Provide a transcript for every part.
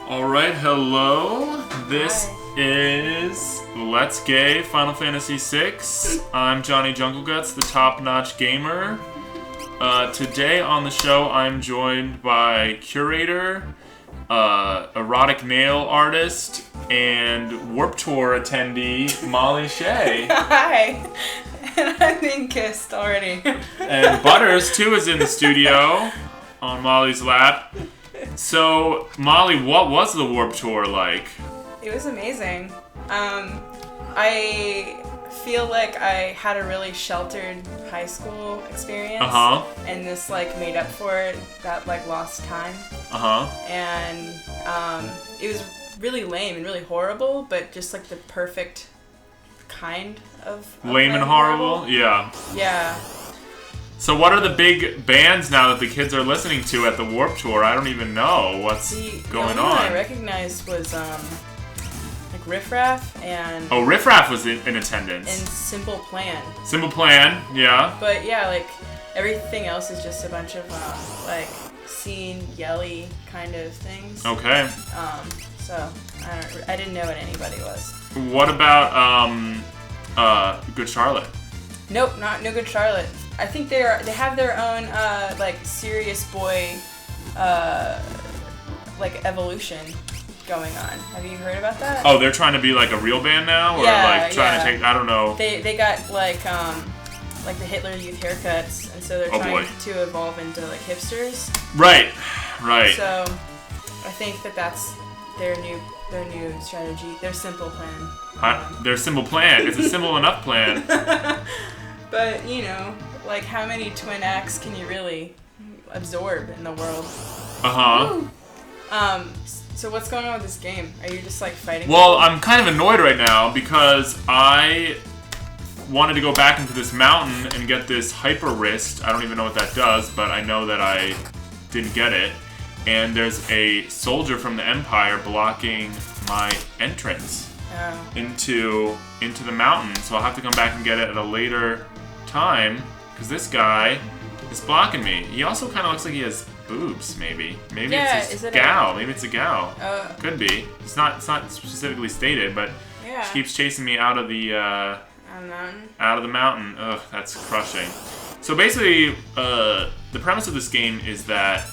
All right, hello. This is Let's Gay Final Fantasy VI. I'm Johnny Jungleguts, the top-notch gamer. Today on the show, I'm joined by curator, erotic nail artist, and Warped Tour attendee, Molly Shea. Hi. And I'm being kissed already. And Butters, too, is in the studio on Molly's lap. So, Molly, what was the Warped Tour like? It was amazing. I feel like I had a really sheltered high school experience. And this, made up for it, that, lost time. And it was really lame and really horrible, but just, the perfect kind of lame and horrible? Yeah. Yeah. So what are the big bands now that the kids are listening to at the Warped Tour? I don't even know what's going on. The only one I recognized was Riff Raff and... Oh, Riff Raff was in attendance. And Simple Plan. Simple Plan, yeah. But yeah, everything else is just a bunch of scene yelly kind of things. Okay. So I didn't know what anybody was. What about Good Charlotte? Nope, no Good Charlotte. I think they have their own serious boy evolution going on. Have you heard about that? Oh, they're trying to be a real band now, or trying to take, I don't know. They got the Hitler Youth haircuts, and so they're trying to evolve into hipsters. Right. So I think that's their new strategy. Their simple plan. Their simple plan. It's a simple enough plan. But how many twin acts can you really absorb in the world? So what's going on with this game? Are you just fighting? Well, I'm kind of annoyed right now because I wanted to go back into this mountain and get this hyper wrist. I don't even know what that does, but I know that I didn't get it. And there's a soldier from the Empire blocking my entrance into the mountain. So I'll have to come back and get it at a later time because this guy is blocking me. He also kind of looks like he has boobs, maybe. Maybe it's a gal. Maybe it's a gal. Could be. It's not specifically stated, but she keeps chasing me out of the mountain. Ugh, that's crushing. So basically, the premise of this game is that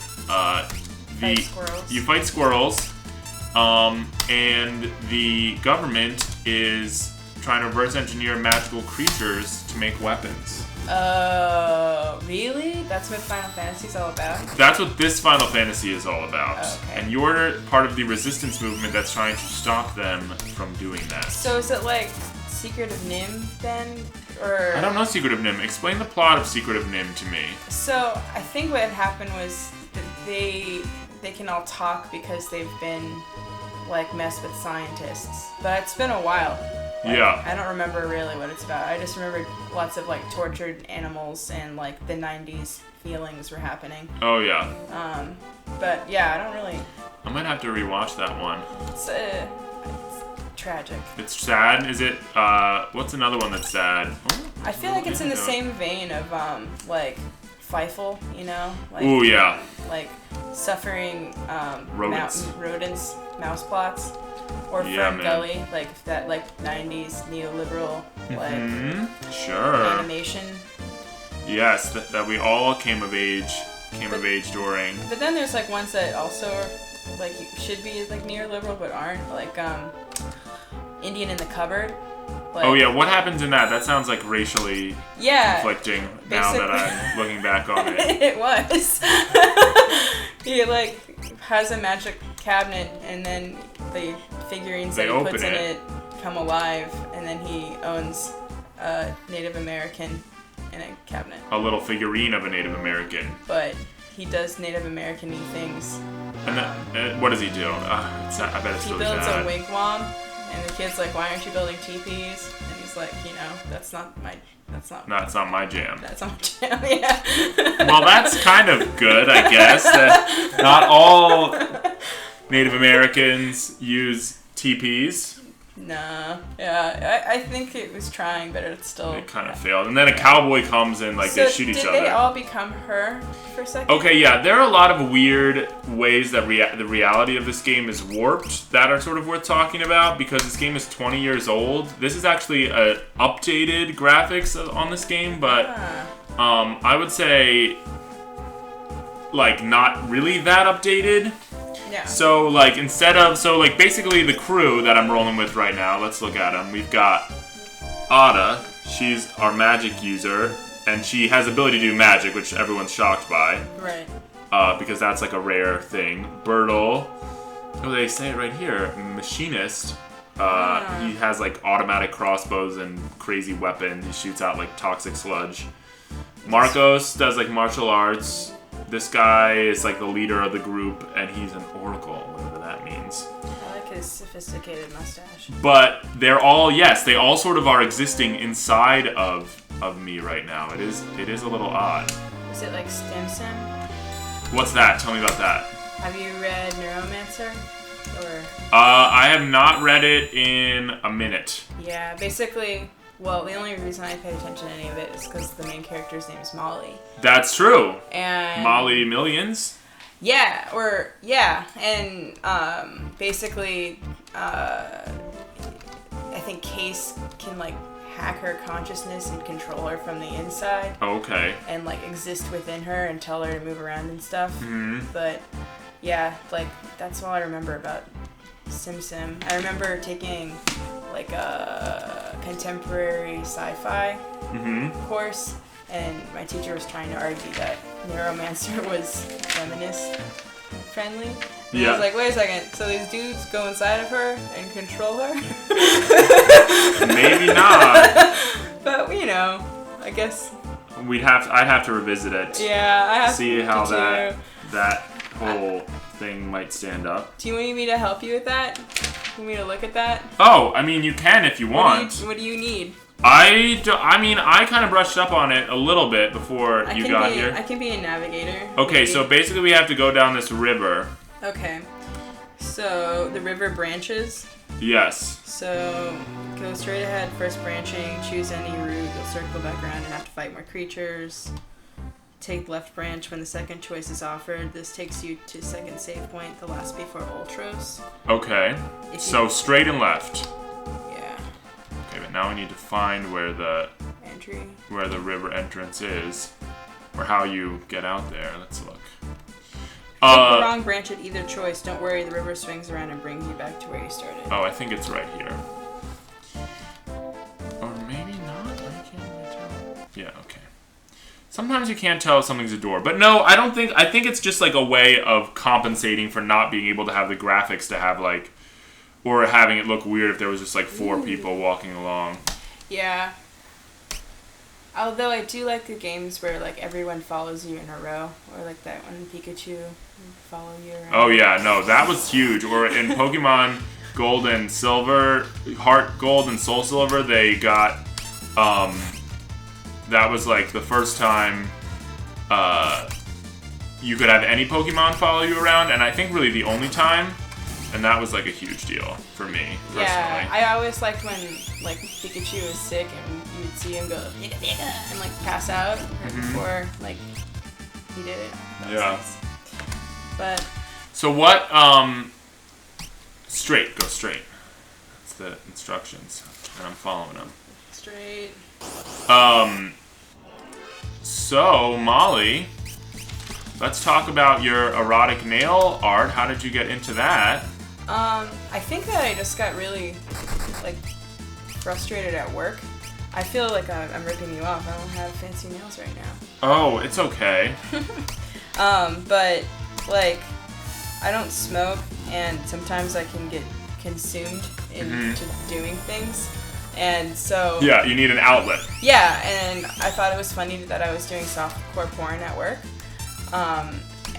you fight squirrels, and the government is trying to reverse engineer magical creatures to make weapons. Really? That's what Final Fantasy is all about? That's what this Final Fantasy is all about. Okay. And you're part of the resistance movement that's trying to stop them from doing that. So is it Secret of Nim then? Or... I don't know Secret of Nim. Explain the plot of Secret of Nim to me. So I think what had happened was that they can all talk because they've been messed with scientists. But it's been a while. I don't remember really what it's about. I just remember lots of tortured animals and the 90s feelings were happening. Oh yeah. But yeah, I don't really... I might have to rewatch that one. It's tragic. It's sad? Is it, what's another one that's sad? I feel like it's in the same vein of, Feifel, Ooh, yeah. Suffering, rodents, mouse plots. Or Fern Gully, that 90s neoliberal sure. animation. Yes, that we all came of age during. But then there's ones that also are should be neoliberal but aren't, Indian in the Cupboard. Oh yeah, what happens in that? That sounds racially conflicting now that I'm looking back on it. It was. He has a magic cabinet and then the figurines that he puts in it come alive, and then he owns a Native American in a cabinet. A little figurine of a Native American. But he does Native American-y things. And then, what does he do? I bet it's really sad. He builds a wigwam, and the kid's why aren't you building teepees? And he's that's not my jam. That's not my jam, yeah. Well, that's kind of good, I guess. Not all Native Americans use teepees. Nah. Yeah, I think it was trying, but it still... It kind of failed. And then a cowboy comes and, like, they shoot each other. Did they all become her for a second? Okay, yeah. There are a lot of weird ways that the reality of this game is warped that are sort of worth talking about, because this game is 20 years old. This is actually updated graphics on this game, but I would say, like, not really that updated. Yeah. So, like, basically the crew that I'm rolling with right now, let's look at them. We've got Ada, she's our magic user, and she has the ability to do magic, which everyone's shocked by. Right. Because that's, like, a rare thing. Bertle, they say it right here, machinist. He has, like, automatic crossbows and crazy weapons. He shoots out, like, toxic sludge. Marcos does, like, martial arts. This guy is like the leader of the group, and he's an oracle, whatever that means. I like his sophisticated mustache. But they're all, they all sort of are existing inside of me right now. It is a little odd. Is it like Stimson? What's that? Tell me about that. Have you read Neuromancer? Or? I have not read it in a minute. Yeah, basically... Well, the only reason I paid attention to any of it is because the main character's name is Molly. That's true. And Molly Millions? Yeah, and basically, I think Case can, like, hack her consciousness and control her from the inside. Okay. And, like, exist within her and tell her to move around and stuff. Mm-hmm. But, yeah, like, that's all I remember about Sim. I remember taking, like, a contemporary sci-fi course, and my teacher was trying to argue that Neuromancer was feminist friendly. And I was like, wait a second, so these dudes go inside of her and control her? Maybe not. But, you know, I guess... I'd have to revisit it. Yeah, I have see to how that whole thing might stand up. Do you want me to help you with that? You want me to look at that? Oh, I mean, you can if you want. What do you need? I kind of brushed up on it a little bit before you got here. I can be a navigator. Okay, maybe. So basically we have to go down this river. Okay. So the river branches. Yes. So go straight ahead, first branching, choose any route, you'll circle back around and have to fight more creatures. Take left branch when the second choice is offered. This takes you to second save point, the last before Ultros. Okay. So straight and left. Yeah. Okay, but now we need to find where the river entrance is, or how you get out there. Let's look. Take the wrong branch at either choice. Don't worry, the river swings around and brings you back to where you started. Oh, I think it's right here. Or maybe not. I can't tell. Yeah. Okay. Sometimes you can't tell if something's a door. But no, I don't think... I think it's just, like, a way of compensating for not being able to have the graphics to have, like... Or having it look weird if there was just, like, 4 people walking along. Yeah. Although I do like the games where, like, everyone follows you in a row. Or, like, that one Pikachu follow you around. Oh, yeah. No, that was huge. Or in Pokemon Gold and Silver... Heart Gold and Soul Silver, they got... That was, like, the first time you could have any Pokemon follow you around, and I think really the only time, and that was, like, a huge deal for me, personally. Yeah, I always liked when, like, Pikachu was sick and you would see him go, Pika, and, like, pass out before, like, he did it. That was nice. But... So what, straight, go straight. That's the instructions, and I'm following them. Straight. So, Molly, let's talk about your erotic nail art. How did you get into that? I think that I just got really, like, frustrated at work. I feel like I'm ripping you off. I don't have fancy nails right now. Oh, it's okay. But, like, I don't smoke, and sometimes I can get consumed into doing things. And so... Yeah, you need an outlet. Yeah, and I thought it was funny that I was doing softcore porn at work.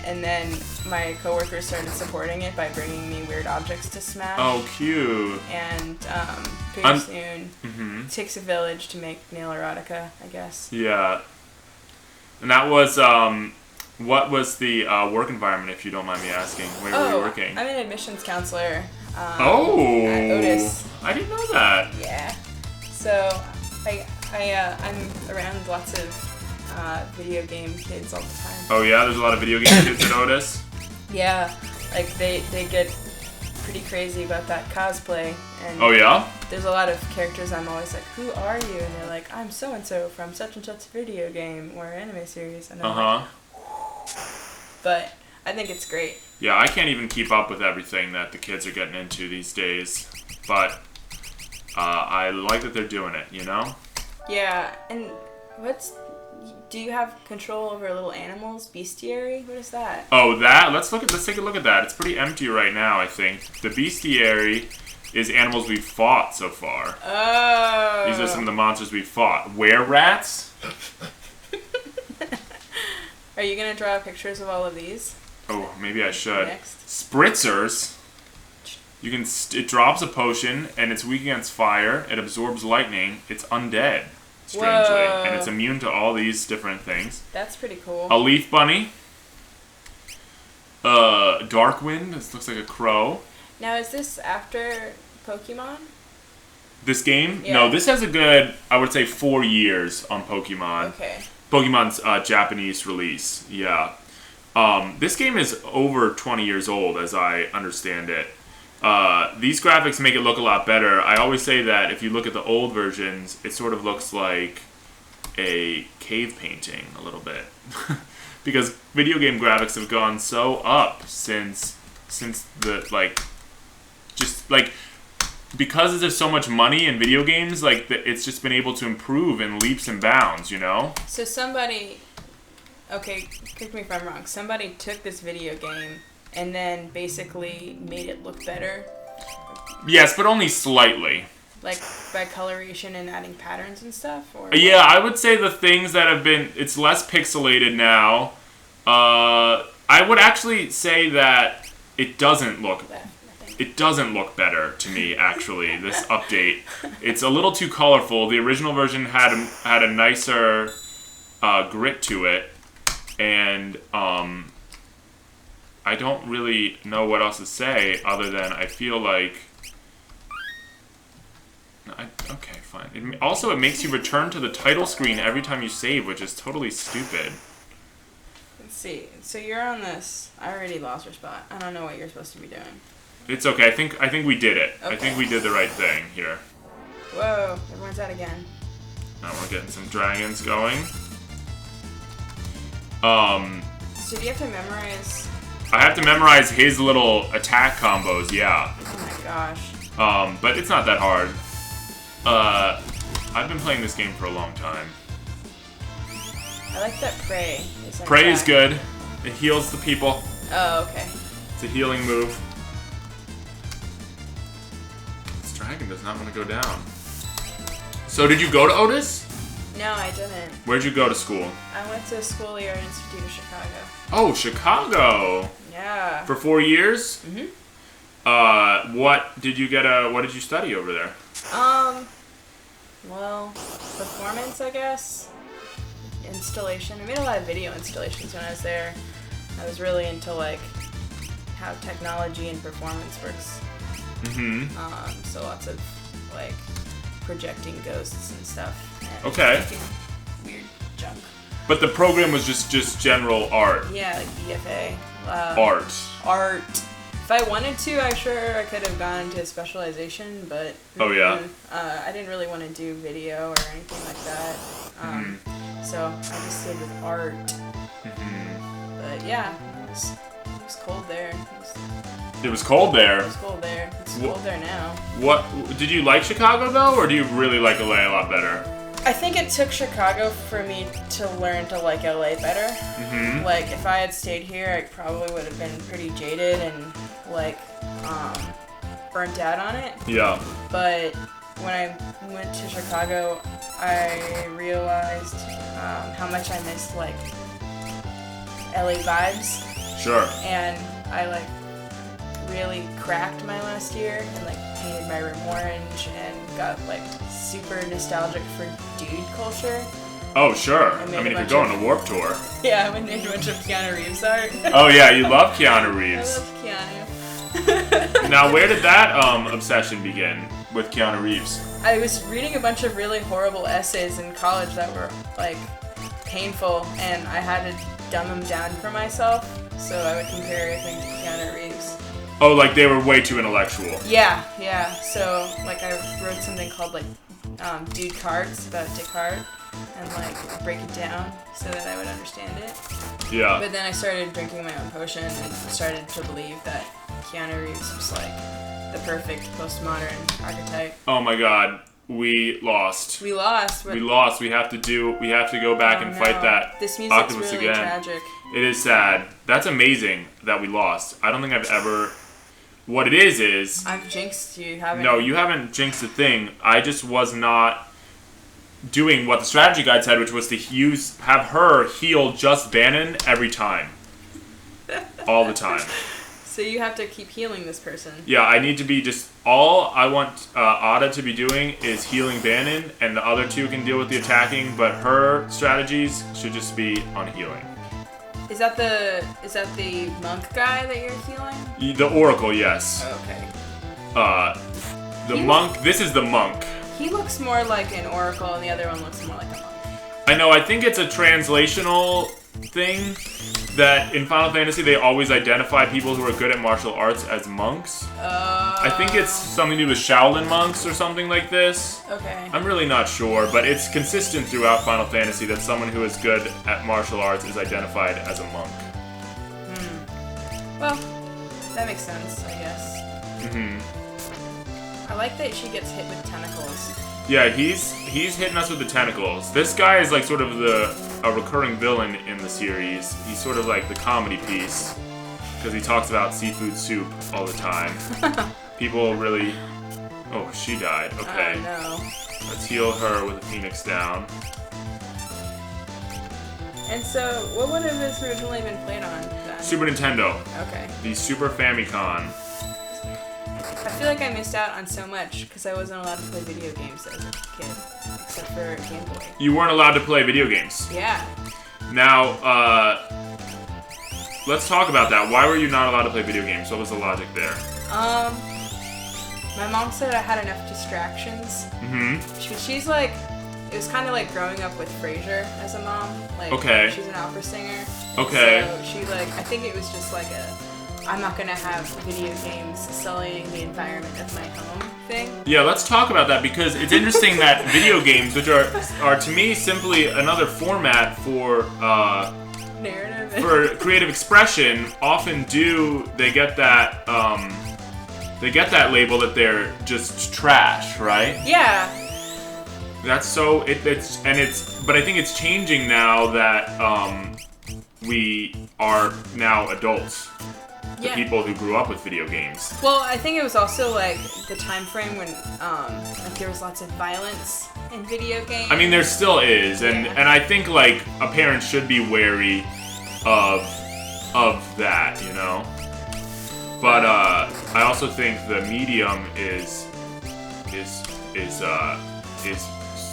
And then my coworkers started supporting it by bringing me weird objects to smash. Oh, cute. And pretty soon, it takes a village to make nail erotica, I guess. Yeah. And that was What was the work environment, if you don't mind me asking? Where were you working? I'm an admissions counselor. At Otis. I didn't know that. Yeah. So I'm around lots of video game kids all the time. Oh yeah, there's a lot of video game kids at Otis. Yeah, like they get pretty crazy about that cosplay. And oh yeah? There's a lot of characters I'm always like, who are you? And they're like, I'm so and so from such and such video game or anime series. And I'm like, but I think it's great. Yeah, I can't even keep up with everything that the kids are getting into these days, but I like that they're doing it, you know? Yeah, and do you have control over little animals? Bestiary? What is that? Oh, that? Let's take a look at that. It's pretty empty right now, I think. The bestiary is animals we've fought so far. Oh. These are some of the monsters we've fought. Were-rats? Are you going to draw pictures of all of these? Oh, maybe I should. Next. Spritzers. It drops a potion, and it's weak against fire. It absorbs lightning. It's undead, strangely. Whoa. And it's immune to all these different things. That's pretty cool. A leaf bunny. Darkwind. This looks like a crow. Now, is this after Pokemon? This game? Yeah. No, this has a good, I would say, 4 years on Pokemon. Okay. Pokemon's Japanese release, yeah. This game is over 20 years old, as I understand it. These graphics make it look a lot better. I always say that if you look at the old versions, it sort of looks like a cave painting a little bit. Because video game graphics have gone so up since the, because there's so much money in video games, it's just been able to improve in leaps and bounds, you know? So somebody, okay, correct me if I'm wrong, somebody took this video game and then basically made it look better? Yes, but only slightly. Like by coloration and adding patterns and stuff? Or yeah, I would say the things that have been, it's less pixelated now. I would actually say that it doesn't look better to me, actually, this update. It's a little too colorful. The original version had a nicer grit to it, and I don't really know what else to say other than I feel like... okay, fine. It makes you return to the title screen every time you save, which is totally stupid. Let's see. So you're on this. I already lost your spot. I don't know what you're supposed to be doing. It's okay. I think we did it. Okay. I think we did the right thing here. Whoa, everyone's out again. Now we're getting some dragons going. So do you have to memorize? I have to memorize his little attack combos, yeah. Oh my gosh. But it's not that hard. I've been playing this game for a long time. I like that Prey. Prey is good. It heals the people. Oh, okay. It's a healing move. This dragon does not want to go down. So did you go to Otis? No, I didn't. Where'd you go to school? I went to School of the Art Institute of Chicago. Oh, Chicago. Yeah. For 4 years? Mm-hmm. What did you study over there? Well, performance, I guess. Installation. I made a lot of video installations when I was there. I was really into how technology and performance works. Mm-hmm. So lots of projecting ghosts and stuff. And okay. Weird junk. But the program was just general art. Yeah, like BFA. Art. If I wanted to, I'm sure I could have gone into a specialization, but oh yeah. I didn't really want to do video or anything like that. So I just did with art. But yeah, it was cold there. It was cold there. It was cold there. It's cold there now. What did you like Chicago though, or do you really like LA a lot better? I think it took Chicago for me to learn to like LA better. Mm-hmm. If I had stayed here, I probably would have been pretty jaded and burnt out on it. Yeah. But when I went to Chicago, I realized how much I missed LA vibes. Sure. And I really cracked my last year and painted my room orange and got super nostalgic for dude culture. Oh, sure. I mean, if you're going to Warped Tour. Yeah, I made a bunch of Keanu Reeves art. Oh, yeah, you love Keanu Reeves. I love Keanu. Now, where did that obsession begin with Keanu Reeves? I was reading a bunch of really horrible essays in college that were, like, painful, and I had to dumb them down for myself, so I would compare everything to Keanu Reeves. Oh, like they were way too intellectual. Yeah. So, like, I wrote something called, like, Dude Cards about Descartes, and, like, break it down so that I would understand it. Yeah. But then I started drinking my own potion and started to believe that Keanu Reeves was, like, the perfect postmodern archetype. Oh my god. We lost. We lost. We lost. We have to go back and fight that this music's octopus really again. Tragic. It is sad. That's amazing that we lost. I don't think I've ever... What it is... I've jinxed you, haven't you? No, you haven't jinxed a thing. I just was not doing what the strategy guide said, which was to have her heal just Bannon every time. All the time. So you have to keep healing this person. Yeah, I need to be just... All I want Ada to be doing is healing Bannon, and the other two can deal with the attacking, but her strategies should just be on healing. Is that the monk guy that you're healing? The Oracle, yes. Okay. The monk... This is the monk. He looks more like an oracle, and the other one looks more like a monk. I know, I think it's a translational thing that in Final Fantasy they always identify people who are good at martial arts as monks. I think it's something to do with Shaolin monks or something like this. Okay. I'm really not sure, but it's consistent throughout Final Fantasy that someone who is good at martial arts is identified as a monk. Well, that makes sense, I guess. I like that she gets hit with tentacles. Yeah, he's hitting us with the tentacles. This guy is like sort of a recurring villain in the series. He's sort of like the comedy piece because he talks about seafood soup all the time. People really... Oh, she died. Okay. Oh, no. Let's heal her with a Phoenix down. And so, what would have this originally been played on then? Super Nintendo. Okay. The Super Famicom. I feel like I missed out on so much because I wasn't allowed to play video games as a kid, except for Game Boy. You weren't allowed to play video games. Yeah. Now, let's talk about that. Why were you not allowed to play video games? What was the logic there? My mom said I had enough distractions. She's like, it was kind of like growing up with Frasier as a mom. Like, okay. She's an opera singer. Okay. So she like, I think it was just like I'm not gonna have video games sullying the environment of my home thing. Yeah, let's talk about that because it's interesting that video games, which are to me simply another format for narrative for creative expression, often they get that label that they're just trash, right? Yeah. That's so but I think it's changing now that we are now adults. The people who grew up with video games. Well, I think it was also like the time frame when like there was lots of violence in video games. I mean, there still is, and I think like a parent should be wary of that, you know. But I also think the medium is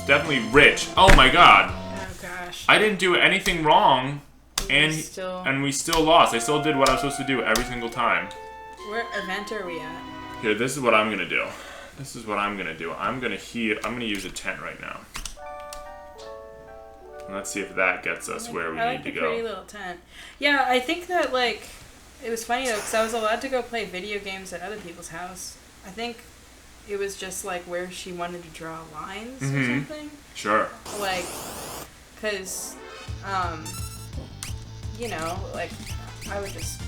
definitely rich. Oh my god. Oh gosh. I didn't do anything wrong. And we still lost. I still did what I was supposed to do every single time. What event are we at? Here, this is what I'm gonna do. I'm gonna use a tent right now. And let's see if that gets us where we need to go. Pretty little tent. Yeah, I think that like it was funny though because I was allowed to go play video games at other people's house. I think it was just like where she wanted to draw lines or something. Sure. Like, cause you know, like, I would just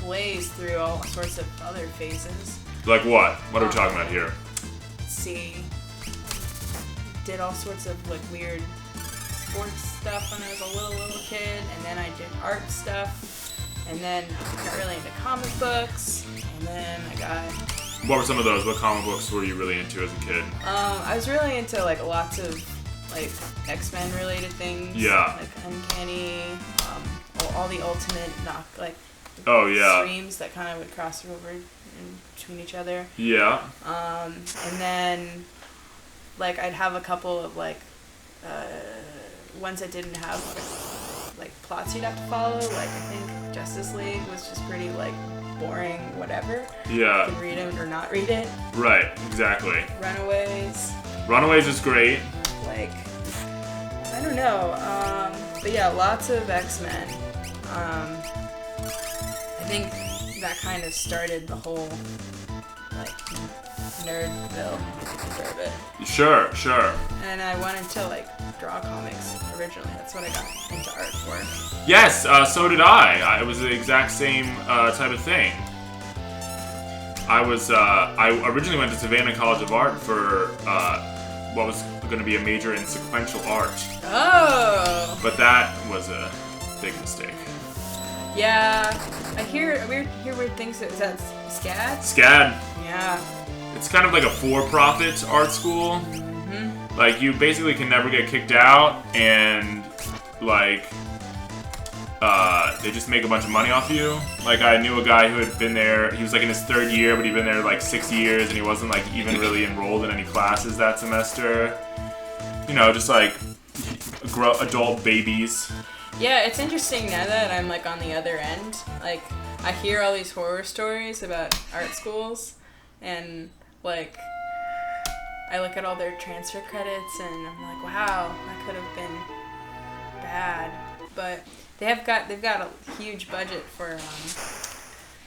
blaze through all sorts of other phases. Like what? What are we talking about here? Let's see. Did all sorts of, like, weird sports stuff when I was a little kid, and then I did art stuff, and then I got really into comic books, and then I got... What were some of those? What comic books were you really into as a kid? I was really into, like, lots of, like, X-Men related things. Yeah. Like Uncanny, all the ultimate streams that kind of would cross over in between each other. Yeah. And then like I'd have a couple of like ones that didn't have like plots you'd have to follow. Like I think Justice League was just pretty like boring, whatever. Yeah. You can read it or not read it. Right. Exactly. Runaways is great. Like I don't know. But yeah, lots of X-Men. I think that kind of started the whole like Nerdville for a bit. Sure. And I wanted to like draw comics originally. That's what I got into art for. Yes, so did I. It was the exact same type of thing. I originally went to Savannah College of Art for what was going to be a major in sequential art. Oh. But that was a big mistake. Yeah, I hear weird things. Is that SCAD? SCAD. Yeah. It's kind of like a for-profit art school. Mm-hmm. Like, you basically can never get kicked out, and, like, they just make a bunch of money off you. Like, I knew a guy who had been there, he was, like, in his 3rd year, but he'd been there, like, 6 years, and he wasn't, like, even really enrolled in any classes that semester. You know, just, like, adult babies. Yeah, it's interesting now that I'm, like, on the other end. Like, I hear all these horror stories about art schools, and, like, I look at all their transfer credits, and I'm like, wow, that could have been bad. But they've got a huge budget for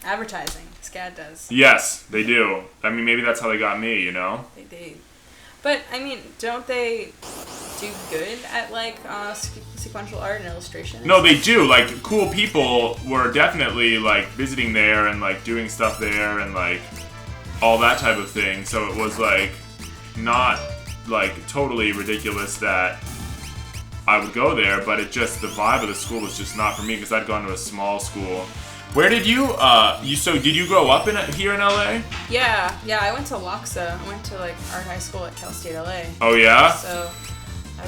advertising. SCAD does. Yes, they do. I mean, maybe that's how they got me, you know? But, I mean, don't they do good at, like, sequential art and illustration? No, they do. Like, cool people were definitely, like, visiting there and, like, doing stuff there and, like, all that type of thing. So it was, like, not, like, totally ridiculous that I would go there, but it just, the vibe of the school was just not for me because I'd gone to a small school. Where did you, did you grow up here in LA? Yeah, I went to LACSA. I went to, like, art high school at Cal State LA. Oh, yeah? So, I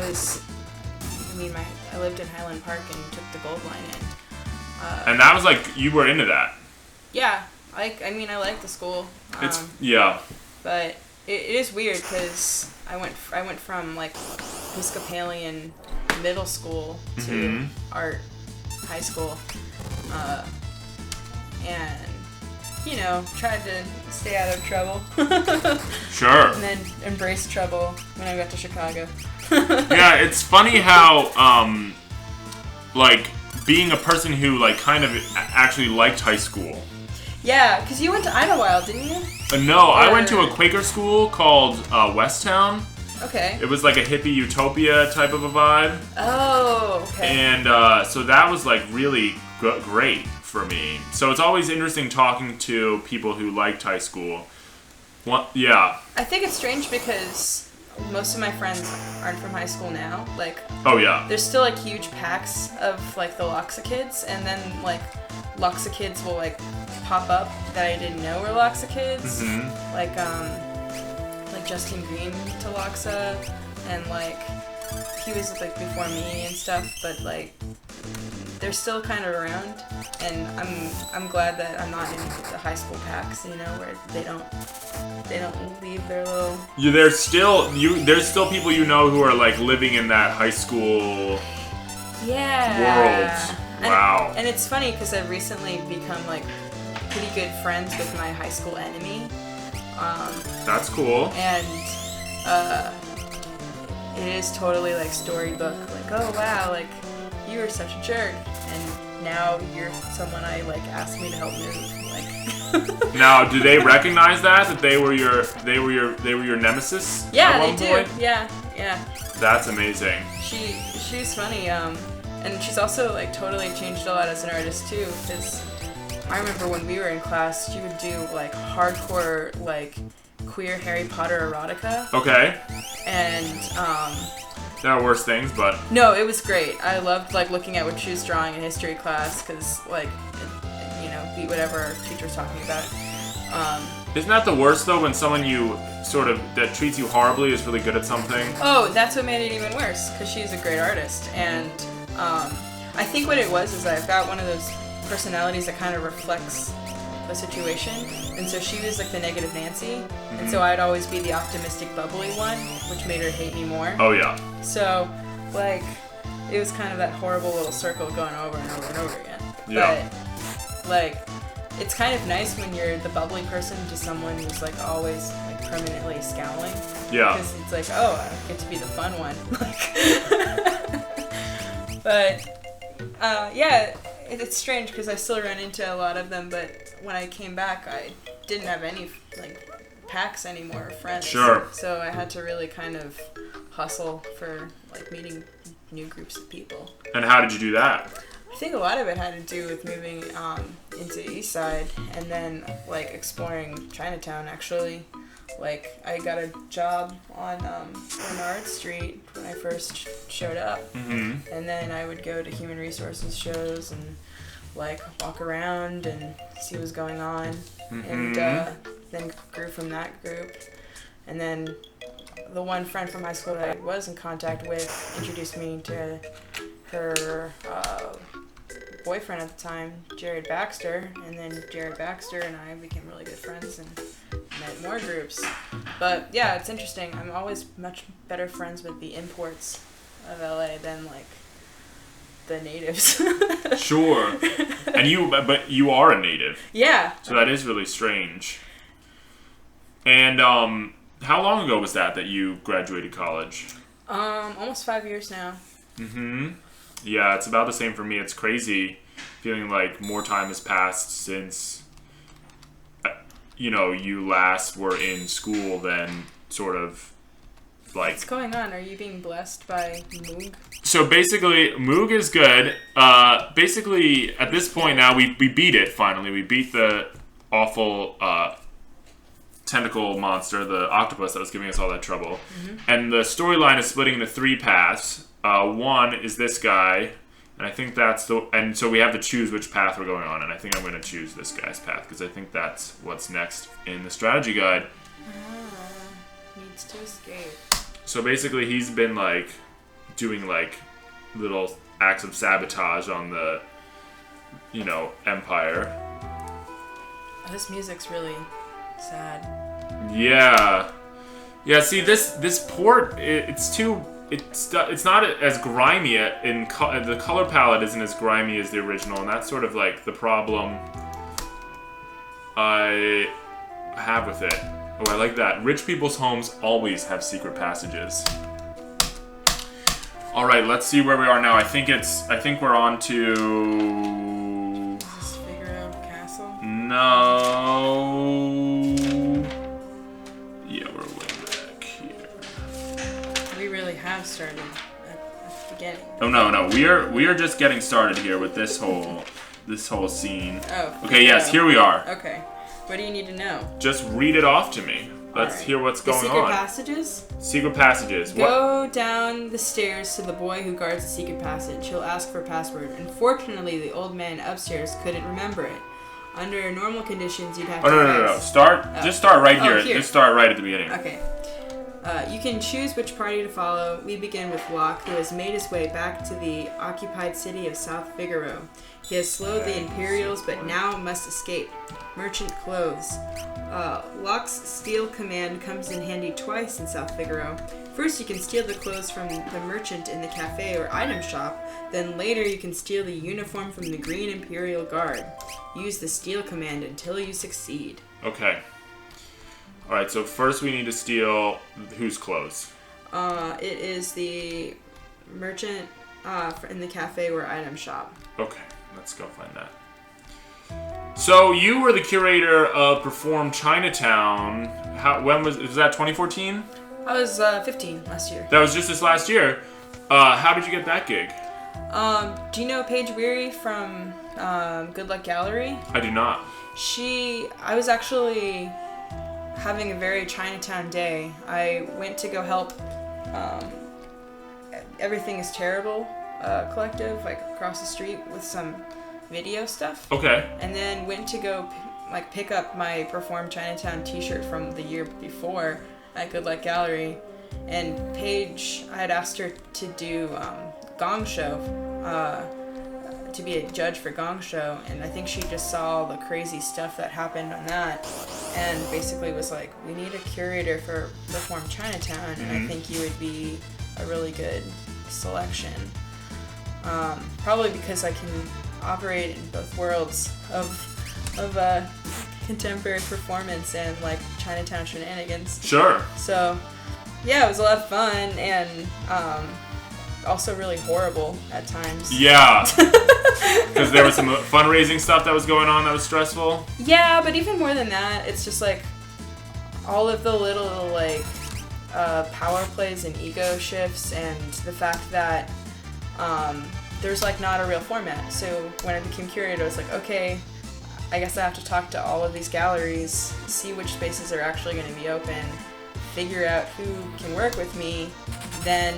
lived in Highland Park and took the Gold Line in. And that was, like, you were into that? Yeah, I like the school. Yeah. But it is weird because I went from, like, Episcopalian middle school to art high school. And, you know, tried to stay out of trouble. Sure. And then embrace trouble when I got to Chicago. Yeah, it's funny how, like, being a person who, like, kind of actually liked high school. Yeah, because you went to Idlewild, didn't you? No, I went to a Quaker school called Westtown. Okay. It was like a hippie utopia type of a vibe. Oh, okay. And so that was, like, really great for me. So it's always interesting talking to people who liked high school. Yeah. I think it's strange because most of my friends aren't from high school now. Like, oh yeah, there's still like huge packs of like the LACSA kids, and then like LACSA kids will like pop up that I didn't know were LACSA kids. Mm-hmm. Like Justin Green to LACSA, and like he was like before me and stuff, but like they're still kind of around, and I'm glad that I'm not in the high school packs, you know, where they don't leave their little. Yeah, there's still people you know who are like living in that high school. Yeah. World. Wow. And it's funny because I've recently become like pretty good friends with my high school enemy. That's cool. And it is totally like storybook. Like, oh wow, like you were such a jerk, and now you're someone I like asked me to help move. Like. Now, do they recognize that they were your nemesis? Yeah, at one they point? do. Yeah. That's amazing. She's funny. And she's also like totally changed a lot as an artist too. Because I remember when we were in class, she would do like hardcore like queer Harry Potter erotica. Okay. And there are worse things, but no, it was great. I loved like looking at what she was drawing in history class because like you know beat whatever our teacher was talking about. Isn't that the worst though when someone you sort of that treats you horribly is really good at something? Oh, that's what made it even worse because she's a great artist, and I think what it was is I've got one of those personalities that kind of reflects the situation, and so she was like the negative Nancy, and so I'd always be the optimistic bubbly one, which made her hate me more. Oh yeah. So like it was kind of that horrible little circle going over and over and over again. Yeah. But, like, it's kind of nice when you're the bubbly person to someone who's, like, always, like, permanently scowling. Yeah. Because it's like, oh, I get to be the fun one. But, yeah, it's strange because I still run into a lot of them, but when I came back, I didn't have any, like, packs anymore, or friends. Sure. So I had to really kind of hustle for, like, meeting new groups of people. And how did you do that? I think a lot of it had to do with moving into East Side and then, like, exploring Chinatown, actually. Like, I got a job on Bernard Street when I first showed up. Mm-hmm. And then I would go to human resources shows and, like, walk around and see what was going on. Mm-hmm. And then grew from that group. And then the one friend from high school that I was in contact with introduced me to her boyfriend at the time, Jared Baxter, and then Jared Baxter and I became really good friends and met more groups. But yeah, it's interesting. I'm always much better friends with the imports of LA than, like, the natives. Sure. And but you are a native. Yeah. So that is really strange. And how long ago was that you graduated college? Almost 5 years now. Mm-hmm. Yeah, it's about the same for me. It's crazy feeling like more time has passed since, you last were in school than sort of like... What's going on? Are you being blessed by Moog? So basically, Moog is good. Basically, at this point now, we beat it, finally. We beat the awful tentacle monster, the octopus that was giving us all that trouble. Mm-hmm. And the storyline is splitting into 3 paths. One is this guy, and I think and so we have to choose which path we're going on, and I think I'm going to choose this guy's path, because I think that's what's next in the strategy guide. Needs to escape. So basically, he's been, like, doing, like, little acts of sabotage on the, Empire. This music's really sad. Yeah. Yeah, see, this port, it's not as grimy, the color palette isn't as grimy as the original, and that's sort of, like, the problem I have with it. Oh, I like that. Rich people's homes always have secret passages. All right, let's see where we are now. I think we're on to... Is this Figaro Castle? No. Yeah, we're way back here. We really have started at the beginning. Oh no, we are just getting started here with this whole scene. Oh. Okay, yes, here we are. Okay. What do you need to know? Just read it off to me. Let's hear what's going on. Secret passages? Secret passages. Go down the stairs to the boy who guards the secret passage. He'll ask for a password. Unfortunately, the old man upstairs couldn't remember it. Under normal conditions, you'd have to No. Just start right here. Just start right at the beginning. Okay. You can choose which party to follow. We begin with Locke, who has made his way back to the occupied city of South Figaro. He has slowed the Imperials, but now must escape. Merchant clothes. Locke's steal command comes in handy twice in South Figaro. First, you can steal the clothes from the merchant in the cafe or item shop. Then later, you can steal the uniform from the Green Imperial Guard. Use the steal command until you succeed. Okay. Alright, so first we need to steal whose clothes? It is the merchant in the cafe or item shop. Okay, let's go find that. So you were the curator of Perform Chinatown. When was that 2014? I was 15 last year. That was just this last year. How did you get that gig? Do you know Paige Weary from Good Luck Gallery? I do not. I was actually having a very Chinatown day. I went to go help Everything is Terrible collective, like across the street with some video stuff. Okay. And then went to go pick up my Perform Chinatown t-shirt from the year before at Good Luck Gallery. And Paige, I had asked her to do Gong Show, to be a judge for Gong Show, and I think she just saw all the crazy stuff that happened on that, and basically was like, we need a curator for Perform Chinatown, and I think you would be a really good selection. Probably because I can operate in both worlds of contemporary performance and like Chinatown shenanigans. Sure. So, yeah, it was a lot of fun and also really horrible at times. Yeah. Because there was some fundraising stuff that was going on that was stressful. Yeah, but even more than that, it's just like all of the little like power plays and ego shifts and the fact that there's like not a real format. So when I became curator, I was like, okay, I guess I have to talk to all of these galleries, see which spaces are actually going to be open, figure out who can work with me, then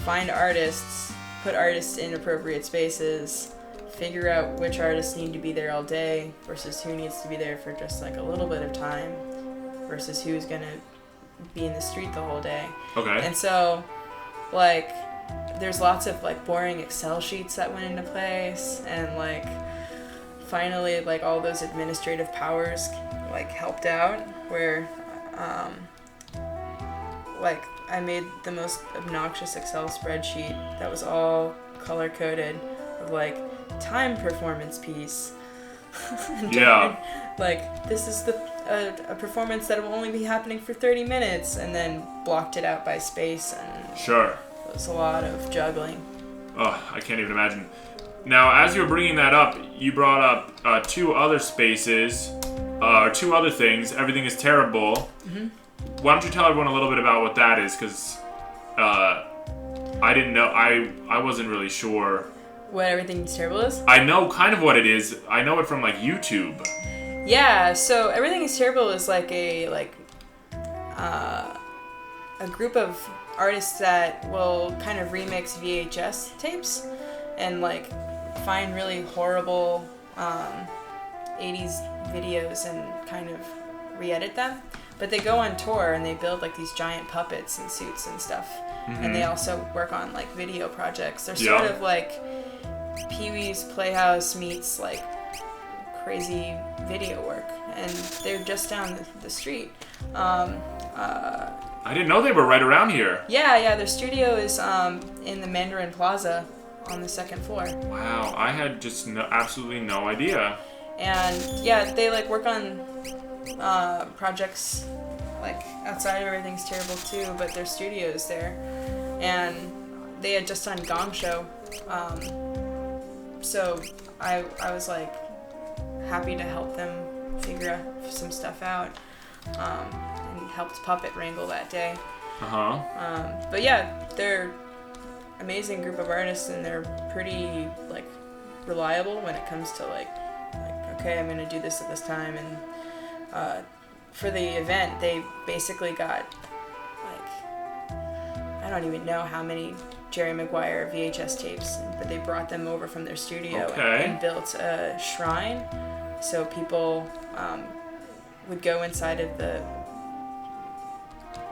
find artists, put artists in appropriate spaces, figure out which artists need to be there all day versus who needs to be there for just like a little bit of time versus who's going to be in the street the whole day. Okay. And so, like, there's lots of like boring Excel sheets that went into place, and like finally like all those administrative powers like helped out where like I made the most obnoxious Excel spreadsheet that was all color coded of like time performance piece. Yeah. Like this is a performance that will only be happening for 30 minutes, and then blocked it out by space, and sure. It was a lot of juggling. Oh, I can't even imagine. Now, as you were bringing that up, you brought up two other spaces, or two other things. Everything is Terrible. Mm-hmm. Why don't you tell everyone a little bit about what that is? Because I didn't know. I wasn't really sure. What Everything is Terrible is? I know kind of what it is. I know it from like YouTube. Yeah. So Everything is Terrible is like a group of artists that will kind of remix VHS tapes and like find really horrible 80s videos and kind of re-edit them. But they go on tour and they build like these giant puppets and suits and stuff. Mm-hmm. And they also work on like video projects. They're sort of like Pee-wee's Playhouse meets like crazy video work. And they're just down the street. I didn't know they were right around here. Yeah, their studio is in the Mandarin Plaza on the second floor. Wow, I had just absolutely no idea. And yeah, they like work on projects like outside of Everything's Terrible too, but their studio is there. And they had just done Gong Show. So I was like happy to help them figure some stuff out. And helped Puppet wrangle that day. But yeah, they're amazing group of artists, and they're pretty like reliable when it comes to like okay, I'm gonna do this at this time. And for the event, they basically got like I don't even know how many Jerry Maguire VHS tapes, but they brought them over from their studio and built a shrine, so people would go inside of the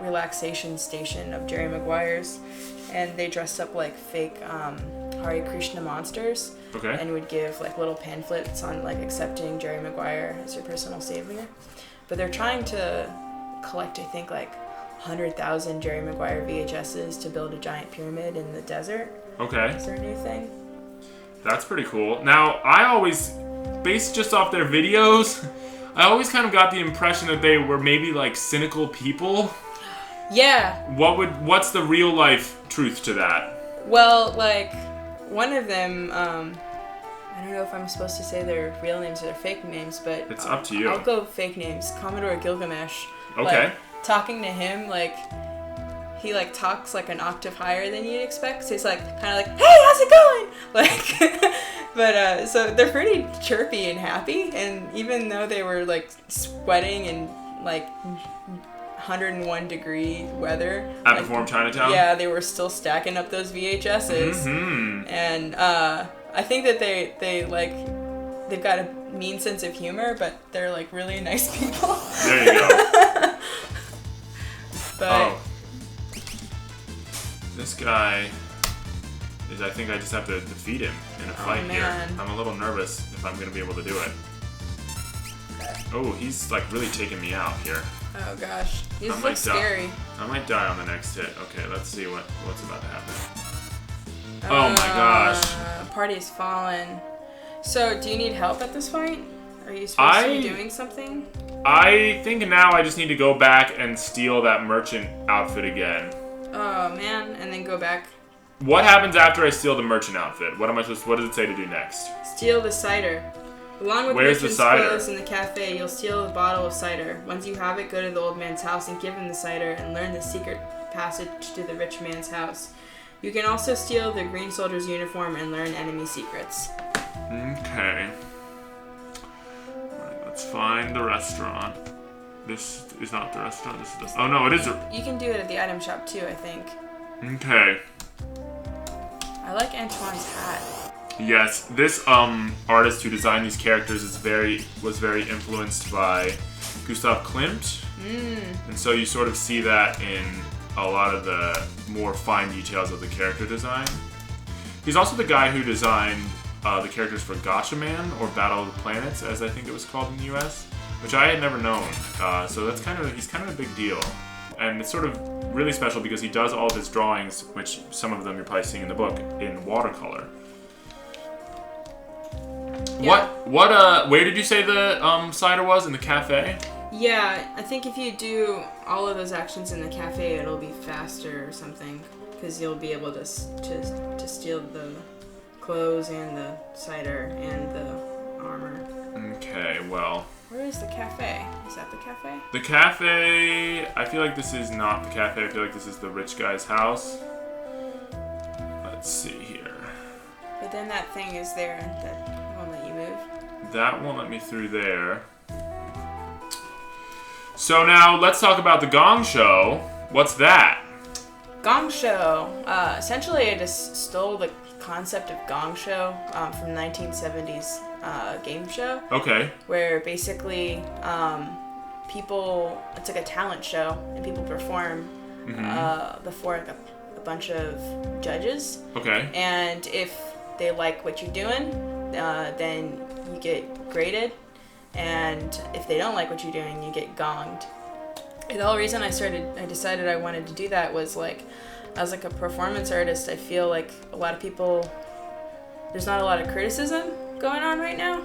relaxation station of Jerry Maguire's, and they dressed up like fake Hare Krishna monsters, and would give like little pamphlets on like accepting Jerry Maguire as your personal savior. But they're trying to collect, I think, like 100,000 Jerry Maguire VHSs to build a giant pyramid in the desert. Okay. Is their new thing? That's pretty cool. Now, I always, based just off their videos, I always kind of got the impression that they were maybe like cynical people. Yeah. What's the real life truth to that? Well, like one of them, I don't know if I'm supposed to say their real names or their fake names, but it's up to you. I'll go fake names. Commodore Gilgamesh. Okay. Like, talking to him, like he like talks like an octave higher than you'd expect. So he's like kind of like, "Hey, how's it going?" Like, but so they're pretty chirpy and happy. And even though they were like sweating and like 101 degree weather at Perform Chinatown, yeah, they were still stacking up those VHSs. Mm-hmm. And I think that they've got a mean sense of humor, but they're like really nice people. There you go. But this guy is, I think I just have to defeat him in a fight here. I'm a little nervous if I'm going to be able to do it. Okay. Oh, he's like really taking me out here. Oh gosh, he looks scary. I might die on the next hit. Okay, let's see what's about to happen. Oh my gosh. party has fallen. So, do you need help at this point? Are you supposed to be doing something? I think now I just need to go back and steal that merchant outfit again. Oh, man. And then go back. What happens after I steal the merchant outfit? What does it say to do next? Steal the cider. Along with Where's the cider? clothes in the cafe, you'll steal a bottle of cider. Once you have it, go to the old man's house and give him the cider and learn the secret passage to the rich man's house. You can also steal the green soldier's uniform and learn enemy secrets. Okay. Alright, let's find the restaurant. This is not the restaurant. This is the... Oh, no, it is. You can do it at the item shop, too, I think. Okay. I like Antoine's hat. Yes, this artist who designed these characters was very influenced by Gustav Klimt. And so you sort of see that in a lot of the more fine details of the character design. He's also the guy who designed the characters for Gatchaman, or Battle of the Planets, as I think it was called in the US, which I had never known. So he's kind of a big deal. And it's sort of really special because he does all of his drawings, which some of them you're probably seeing in the book, in watercolor. Yeah. Where did you say the cider was? In the cafe? Yeah, I think if you do all of those actions in the cafe, it'll be faster or something, because you'll be able to steal the clothes and the cider and the armor. Okay, well... Where is the cafe? Is that the cafe? The cafe... I feel like this is not the cafe. I feel like this is the rich guy's house. Let's see here. But then that thing is there that won't let you move. That won't let me through there. So now, let's talk about the Gong Show. What's that? Gong Show. Essentially, I just stole the concept of Gong Show from 1970s game show. Okay. Where basically people, it's like a talent show, and people perform before a bunch of judges. Okay. And if they like what you're doing, then you get graded. And if they don't like what you're doing, you get gonged. And the whole reason I decided I wanted to do that was, like, as like a performance artist, I feel like a lot of people, there's not a lot of criticism going on right now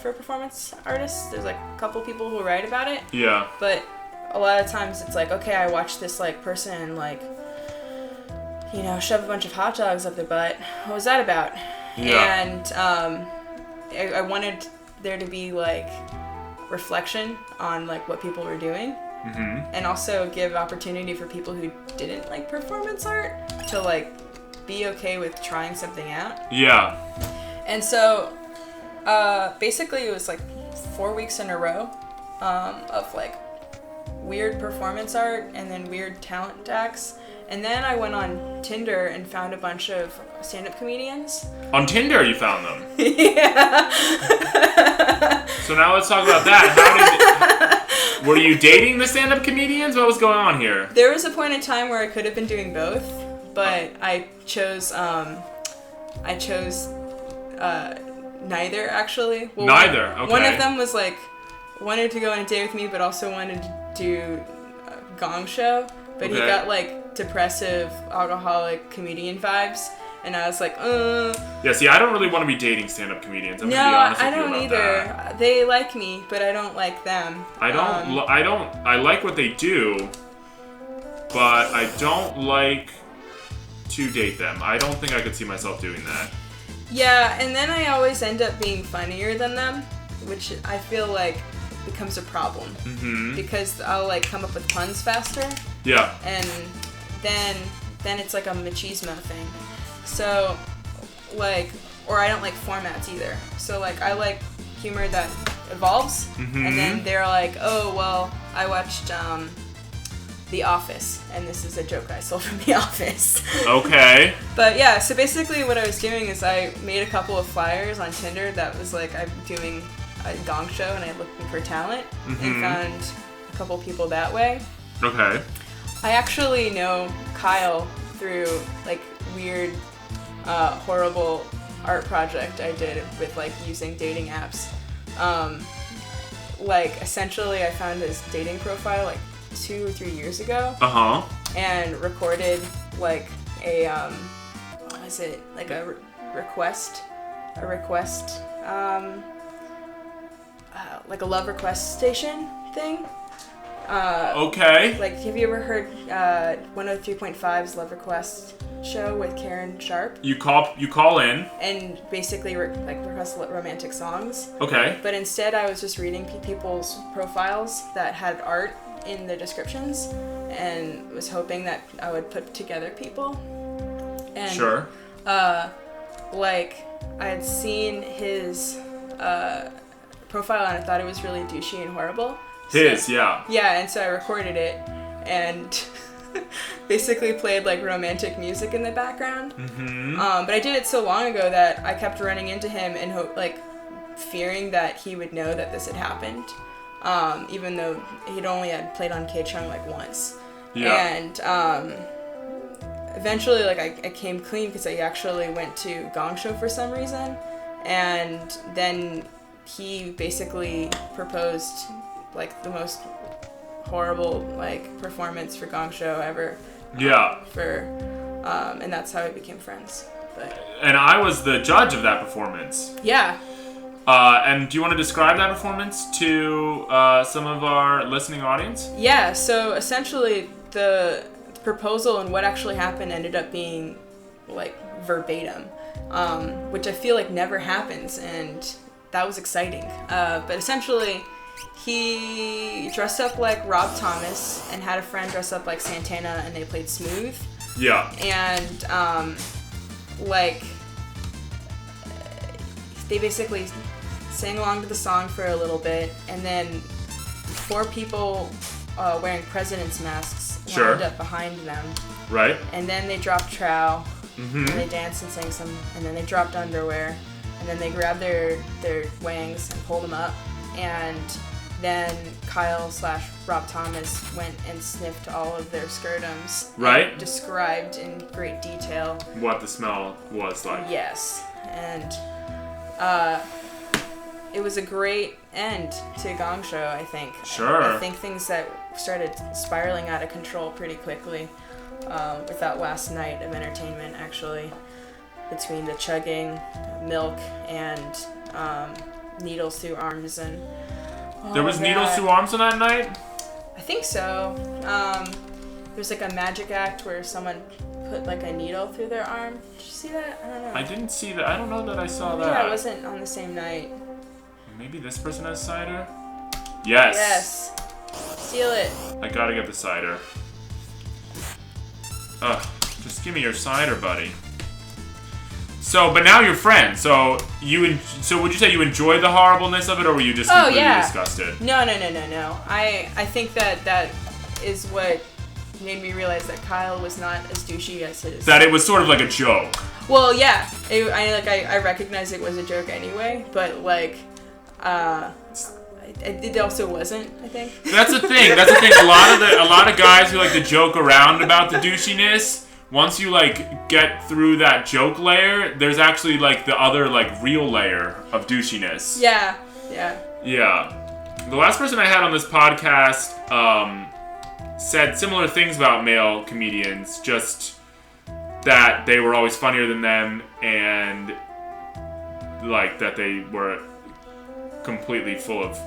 for performance artists. There's like a couple people who write about it. Yeah. But a lot of times it's like, okay, I watched this like person like, you know, shove a bunch of hot dogs up their butt. What was that about? Yeah. And I wanted there to be like reflection on like what people were doing, and also give opportunity for people who didn't like performance art to like be okay with trying something out. Yeah. And so basically it was like 4 weeks in a row of like weird performance art and then weird talent acts. And then I went on Tinder and found a bunch of stand-up comedians. On Tinder you found them? Yeah. So now let's talk about that. Were you dating the stand-up comedians? What was going on here? There was a point in time where I could have been doing both, but I chose neither, actually. Well, neither, okay. One of them was like, wanted to go on a date with me, but also wanted to do a Gong Show. But he got like depressive, alcoholic comedian vibes, and I was like, Yeah, see, I don't really want to be dating stand-up comedians. I'm gonna be honest with you about either. that. They like me, but I don't like them. I like what they do, but I don't like to date them. I don't think I could see myself doing that. Yeah, and then I always end up being funnier than them, which I feel like becomes a problem. Because I'll like come up with puns faster. Yeah. And then it's like a machismo thing. So like, or I don't like formats either. So like I like humor that evolves, and then they're like, oh well, I watched The Office, and this is a joke I stole from The Office. Okay. But yeah, so basically what I was doing is I made a couple of flyers on Tinder that was like, I'm doing a Gong Show and I'm looking for talent, and found a couple people that way. Okay. I actually know Kyle through like weird, horrible art project I did with like using dating apps. Like essentially I found his dating profile like 2 or 3 years ago. And recorded like a what was it? Like a request, like a love request station thing. Okay. Like, have you ever heard 103.5's Love Request show with Karen Sharp? You call in and basically request romantic songs. Okay. But instead, I was just reading people's profiles that had art in the descriptions, and was hoping that I would put together people. And, sure. Like, I had seen his profile, and I thought it was really douchey and horrible. Yeah. Yeah, and so I recorded it, and basically played like romantic music in the background. Mm-hmm. But I did it so long ago that I kept running into him and fearing that he would know that this had happened, even though he'd only had played on K-Chung like once. Yeah. And eventually, like, I came clean because I actually went to Gong Show for some reason, and then he basically proposed like the most horrible like performance for Gong Show ever. Yeah. And that's how we became friends. And I was the judge of that performance. Yeah. And do you want to describe that performance to some of our listening audience? Yeah. So essentially, the proposal and what actually happened ended up being like verbatim, which I feel like never happens, and that was exciting. But essentially, he dressed up like Rob Thomas and had a friend dress up like Santana, and they played Smooth. Yeah. And they basically sang along to the song for a little bit, and then 4 people wearing president's masks lined up behind them. Right. And then they dropped trowel, mm-hmm. and they danced and sang some, and then they dropped underwear, and then they grabbed their wangs and pulled them up, and then Kyle/Rob Thomas went and sniffed all of their scrotums. Right. And described in great detail what the smell was like. Yes. And it was a great end to Gong Show, I think. Sure. I think things that started spiraling out of control pretty quickly with that last night of entertainment, actually, between the chugging, milk, and needles through arms and there was needles through arms on that night? I think so. There was like a magic act where someone put like a needle through their arm. Did you see that? I don't know. I didn't see that. I don't know that I saw that. Yeah, I wasn't on the same night. Maybe this person has cider? Yes. Yes. Steal it. I gotta get the cider. Ugh, just give me your cider, buddy. So, but now you're friends. So would you say you enjoyed the horribleness of it, or were you just completely disgusted? No. I think that is what made me realize that Kyle was not as douchey as his. That it was sort of like a joke. Well, yeah. I recognize it was a joke anyway, but like, it also wasn't, I think. That's the thing. A lot of guys who like to joke around about the douchiness. Once you like get through that joke layer, there's actually like the other like real layer of douchiness. Yeah. The last person I had on this podcast said similar things about male comedians, just that they were always funnier than them, and like that they were completely full of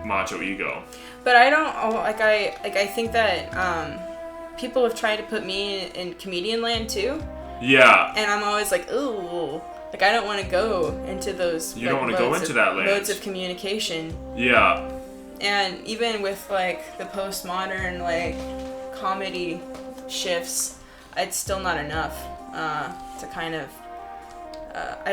macho ego. But I don't I think that people have tried to put me in comedian land too. Yeah. And I'm always like, ooh, like I don't want to go into those. You don't want to go into that land. Modes of communication. Yeah. And even with like the postmodern like comedy shifts, it's still not enough to kind of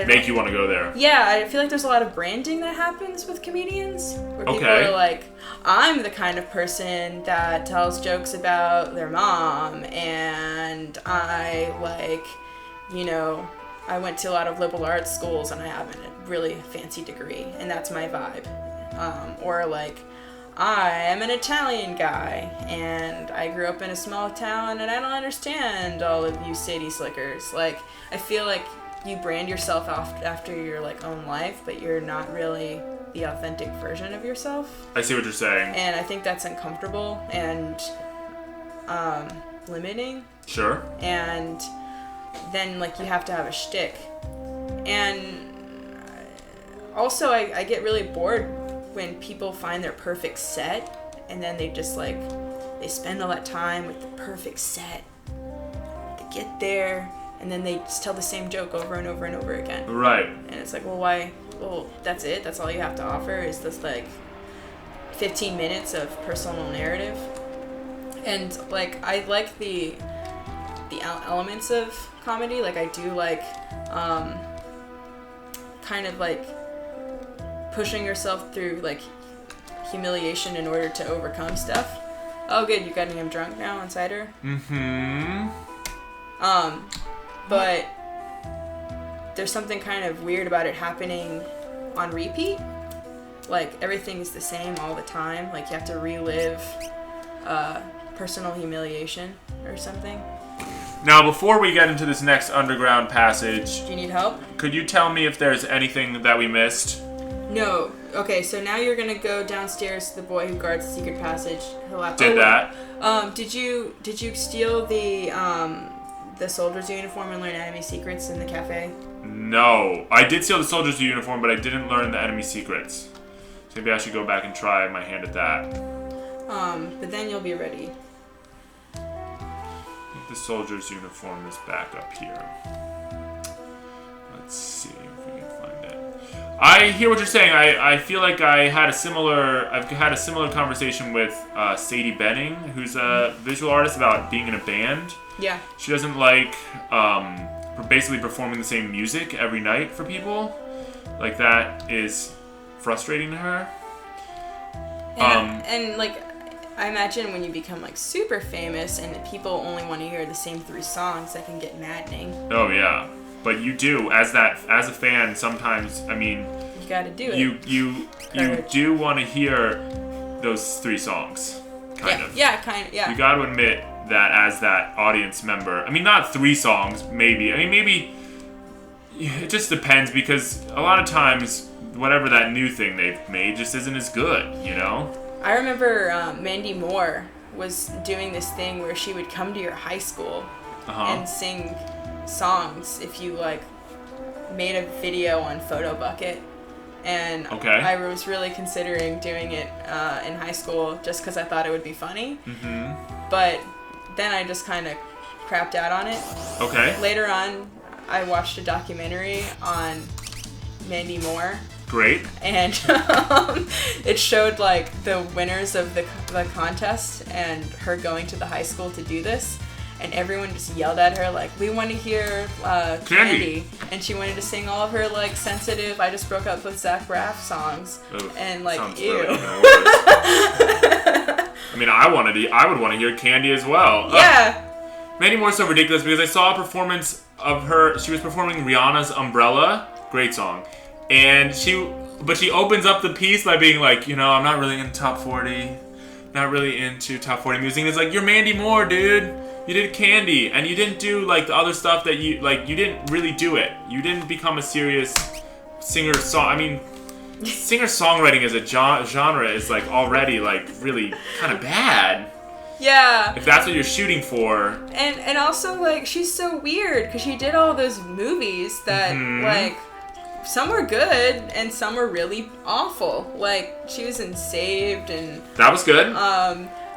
make you want to go there. Yeah, I feel like there's a lot of branding that happens with comedians where people are like, I'm the kind of person that tells jokes about their mom, and I like, I went to a lot of liberal arts schools and I have a really fancy degree, and that's my vibe. Or like, I am an Italian guy and I grew up in a small town and I don't understand all of you city slickers. Like, I feel like you brand yourself off after your like own life, but you're not really the authentic version of yourself. I see what you're saying. And I think that's uncomfortable and limiting. Sure. And then like you have to have a shtick. And also, I get really bored when people find their perfect set, and then they just like, they spend all that time with the perfect set. They get there, and then they just tell the same joke over and over and over again. Right. And it's like, well, why? Well, that's it? That's all you have to offer is this, like, 15 minutes of personal narrative? And, like, I like the elements of comedy. Like, I do like, kind of, like, pushing yourself through, like, humiliation in order to overcome stuff. Oh, good. You got me. I'm drunk now on cider. Mm-hmm. But there's something kind of weird about it happening on repeat. Like, everything's the same all the time. Like, you have to relive personal humiliation or something. Now, before we get into this next underground passage... Do you need help? Could you tell me if there's anything that we missed? No. Okay, so now you're gonna go downstairs to the boy who guards the secret passage. That. Did you steal the soldier's uniform and learn enemy secrets in the cafe? No. I did steal the soldier's uniform, but I didn't learn the enemy secrets. So maybe I should go back and try my hand at that. But then you'll be ready. I think the soldier's uniform is back up here. Let's see if we can find it. I hear what you're saying. I feel like I've had a similar conversation with Sadie Benning, who's a visual artist, about being in a band. Yeah. She doesn't like basically performing the same music every night for people. Like, that is frustrating to her. And like, I imagine when you become like super famous and people only want to hear the same 3 songs, that can get maddening. Oh yeah. But you do, as a fan, sometimes, I mean... You gotta do it. You do want to hear those 3 songs, kind of. Yeah, kind of, yeah. You gotta admit that as that audience member. I mean, not 3 songs, maybe. I mean, maybe... It just depends, because a lot of times, whatever that new thing they've made just isn't as good, you know? I remember Mandy Moore was doing this thing where she would come to your high school and sing songs if you like made a video on PhotoBucket, and I was really considering doing it in high school just because I thought it would be funny. But then I just kind of crapped out on it. Later on, I watched a documentary on Mandy Moore. Great. And it showed like the winners of the contest and her going to the high school to do this. And everyone just yelled at her, like, we want to hear Candy. And she wanted to sing all of her, like, sensitive, I Just Broke Up with Zach Braff songs. Oof, and, like, ew. Really I mean, I would want to hear Candy as well. Yeah. Mandy Moore's so ridiculous because I saw a performance of her. She was performing Rihanna's Umbrella. Great song. And she opens up the piece by being like, you know, I'm not really into top 40. Not really into top 40 music. And it's like, you're Mandy Moore, dude. You did Candy, and you didn't do, like, the other stuff that you didn't really do it. You didn't become a serious singer-songwriting as a genre is, like, already, like, really kind of bad. Yeah. If that's what you're shooting for. And also, like, she's so weird, because she did all those movies that, like, some were good, and some were really awful. Like, she was in Saved, and... That was good.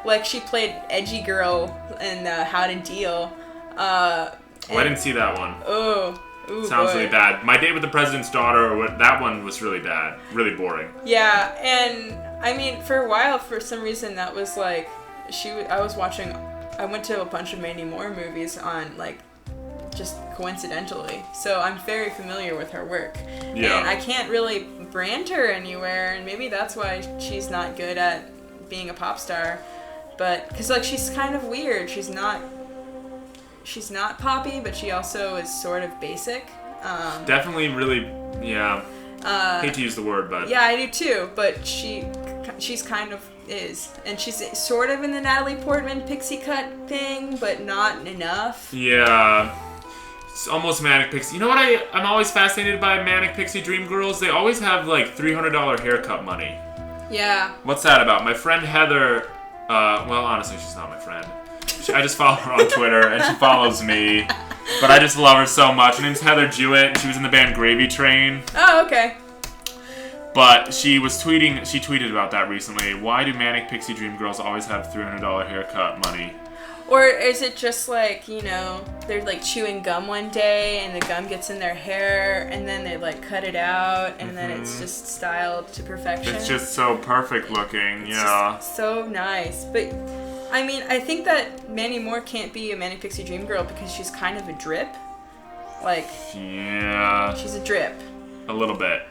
Like, she played edgy girl in How to Deal. I didn't see that one. Ooh, sounds really bad. My Date with the President's Daughter, that one was really bad. Really boring. Yeah, and, I mean, for a while, for some reason, that was, like, I went to a bunch of Mandy Moore movies on, like, just coincidentally. So I'm very familiar with her work. Yeah. And I can't really brand her anywhere, and maybe that's why she's not good at being a pop star. But, because, like, she's kind of weird. She's not poppy, but she also is sort of basic. Definitely really, yeah. Hate to use the word, but... Yeah, I do too, but she's kind of is. And she's sort of in the Natalie Portman pixie cut thing, but not enough. Yeah. It's almost Manic Pixie. You know what I'm always fascinated by Manic Pixie Dream Girls? They always have, like, $300 haircut money. Yeah. What's that about? My friend Heather... well, honestly, she's not my friend. I just follow her on Twitter, and she follows me. But I just love her so much. Her name's Heather Jewett. She was in the band Gravy Train. Oh, okay. But she tweeted about that recently. Why do Manic Pixie Dream Girls always have $300 haircut money? Or is it just like, they're like chewing gum one day and the gum gets in their hair and then they like cut it out and then it's just styled to perfection? It's just so perfect looking, yeah. Just so nice. But I mean, I think that Mandy Moore can't be a Manic Pixie Dream Girl because she's kind of a drip. Like, yeah. She's a drip. A little bit.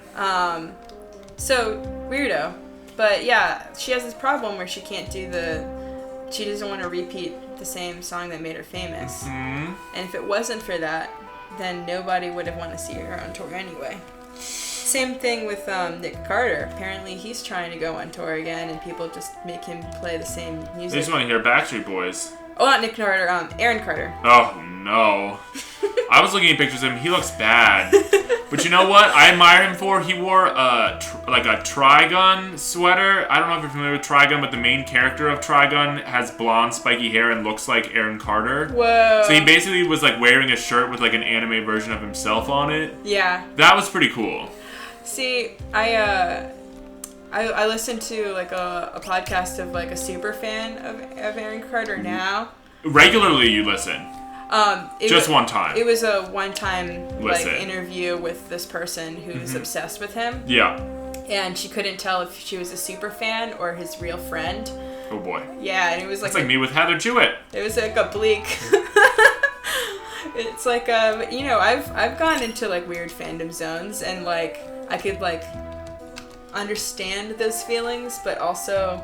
So, weirdo. But yeah, she has this problem where she can't do she doesn't want to repeat the same song that made her famous. And if it wasn't for that, then nobody would have wanted to see her on tour anyway. Same thing with Nick Carter. Apparently he's trying to go on tour again and people just make him play the same music. They just want to hear Backstreet Boys. Oh, not Nick Carter, Aaron Carter. Oh, no. I was looking at pictures of him. He looks bad. But you know what? I admire him for. He wore a Trigun sweater. I don't know if you're familiar with Trigun, but the main character of Trigun has blonde, spiky hair and looks like Aaron Carter. Whoa. So he basically was like wearing a shirt with like an anime version of himself on it. Yeah. That was pretty cool. See, I listened to like a podcast of like a super fan of Aaron Carter now. Regularly you listen. One time. It was a one-time like interview with this person who's obsessed with him. Yeah. And she couldn't tell if she was a super fan or his real friend. Oh boy. Yeah, and it was like... It's like me with Heather Jewett. It was like a bleak... It's like, I've gone into like weird fandom zones and like I could like understand those feelings, but also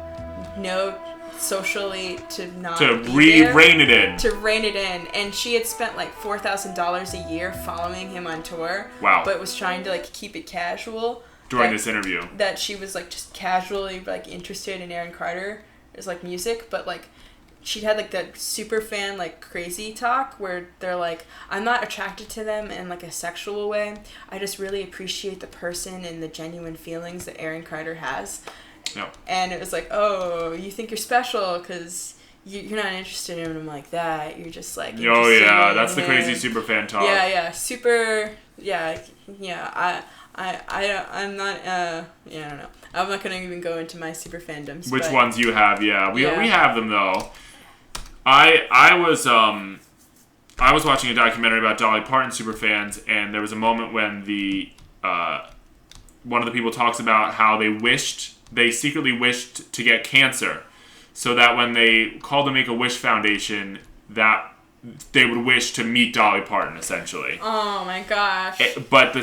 know socially to not rein it in. To rein it in. And she had spent like $4,000 a year following him on tour. Wow. But was trying to like keep it casual. During this interview. That she was like just casually like interested in Aaron Carter's like music, but like she had like that super fan like crazy talk where they're like, I'm not attracted to them in like a sexual way. I just really appreciate the person and the genuine feelings that Aaron Carter has. No. And it was like, oh, you think you're special because you're not interested in him like that. You're just like, oh yeah, that's the crazy super fan talk. Yeah, super. Yeah. I'm not. I don't know. I'm not gonna even go into my super fandoms. Which ones you have? Yeah, we have them though. I was watching a documentary about Dolly Parton superfans, and there was a moment when one of the people talks about how they secretly wished to get cancer, so that when they called the Make-A-Wish Foundation, that they would wish to meet Dolly Parton, essentially. Oh my gosh. But the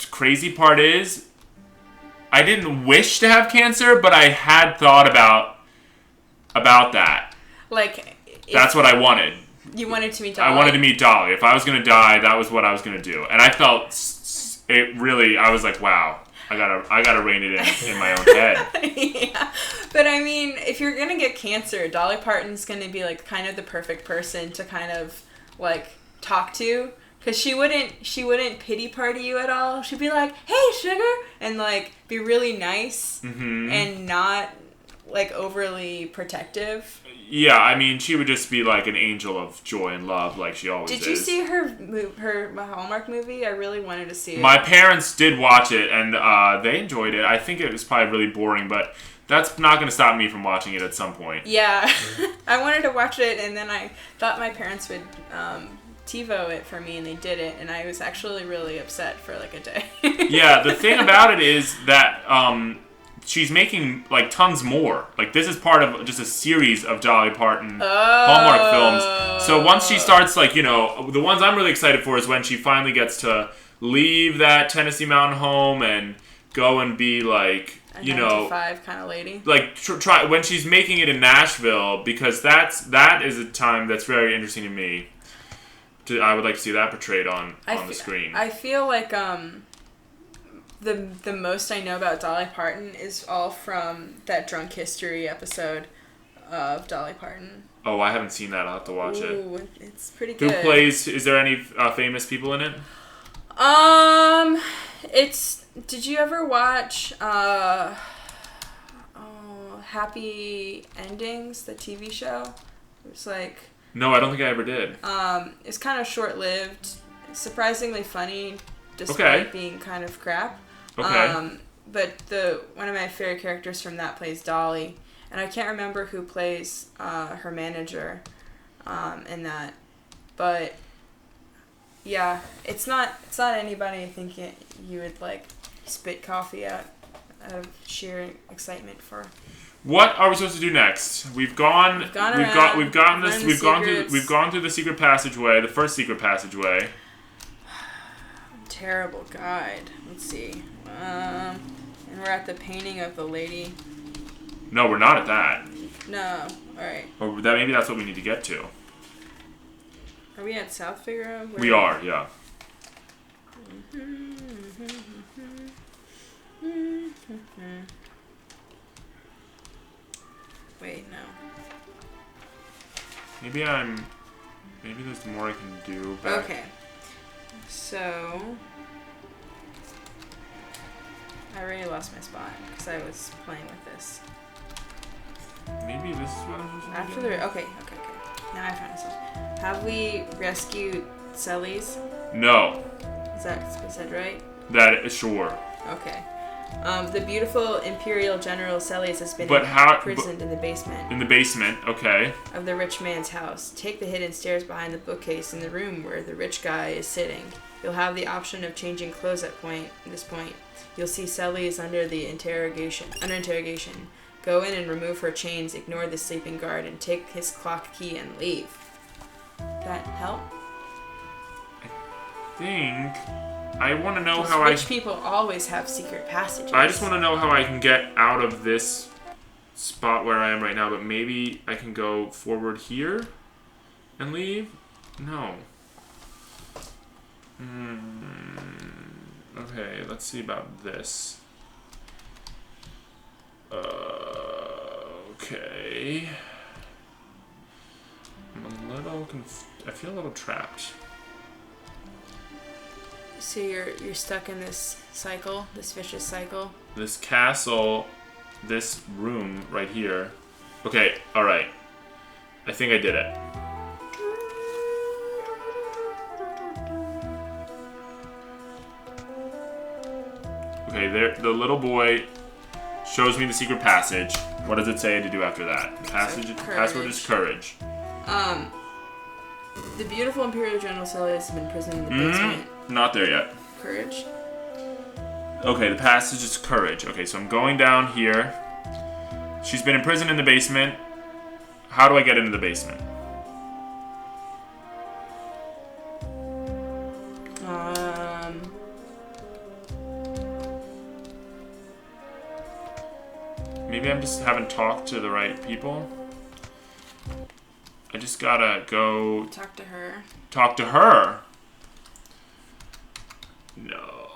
crazy part is, I didn't wish to have cancer, but I had thought about that. Like... That's what I wanted. You wanted to meet Dolly? I wanted to meet Dolly. If I was going to die, that was what I was going to do. And I felt it really, I was like, wow, I gotta rein it in my own head. Yeah. But I mean, if you're going to get cancer, Dolly Parton's going to be like kind of the perfect person to kind of like talk to. Because she wouldn't pity party you at all. She'd be like, hey, sugar! And like be really nice and not like overly protective. Yeah, I mean, she would just be like an angel of joy and love, like she always is. Did you see her Hallmark movie? I really wanted to see it. My parents did watch it, and they enjoyed it. I think it was probably really boring, but that's not going to stop me from watching it at some point. Yeah. I wanted to watch it, and then I thought my parents would TiVo it for me, and they did it, and I was actually really upset for like a day. Yeah, the thing about it is that... she's making, like, tons more. Like, this is part of just a series of Dolly Parton Hallmark films. So once she starts, like, the ones I'm really excited for is when she finally gets to leave that Tennessee Mountain home and go and be, like, a 9-to-5 kind of lady. Like, try when she's making it in Nashville, because that is a time that's very interesting to me. I would like to see that portrayed on the screen. I feel like, The most I know about Dolly Parton is all from that Drunk History episode of Dolly Parton. Oh, I haven't seen that. I'll have to watch it. It's pretty good. Who plays? Is there any famous people in it? Did you ever watch Happy Endings, the TV show? It was like... No, I don't think I ever did. It's kind of short-lived, surprisingly funny, despite being kind of crap. Okay. But one of my favorite characters from that plays Dolly, and I can't remember who plays her manager in that, but yeah, it's not anybody I think you would like spit coffee out of sheer excitement for. What are we supposed to do next? We've gone through the secret passageway, the first secret passageway. Terrible guide. Let's see. And we're at the painting of the lady. No, we're not at that. No. All right. Or maybe that's what we need to get to. Are we at South Figaro? We are, yeah. Wait, no. Maybe there's more I can do. But Okay. So, I already lost my spot because I was playing with this. Maybe this is what I'm supposed to do. After the okay. Now I found myself. Have we rescued Celi's? No. Is that said right? That is sure. Okay. The beautiful Imperial General Celi's has been imprisoned in the basement. In the basement, okay. Of the rich man's house. Take the hidden stairs behind the bookcase in the room where the rich guy is sitting. You'll have the option of changing clothes at this point. You'll see Celi's under interrogation. Go in and remove her chains, ignore the sleeping guard, and take his clock key and leave. That help? I think I want to know how rich people always have secret passages. I just want to know how I can get out of this spot where I am right now, but maybe I can go forward here and leave? No. Okay, let's see about this. Okay. I'm a little I feel a little trapped. So you're stuck in this cycle, this vicious cycle? This castle, this room right here. Okay, alright. I think I did it. Okay, there. The little boy shows me the secret passage. What does it say to do after that? The password is courage. The beautiful Imperial General Celi's has been imprisoned in the basement. Not there yet. Courage. Okay, the passage is courage. Okay, so I'm going down here. She's been imprisoned in the basement. How do I get into the basement? Maybe I just haven't talked to the right people. I just gotta go... Talk to her. Talk to her? No.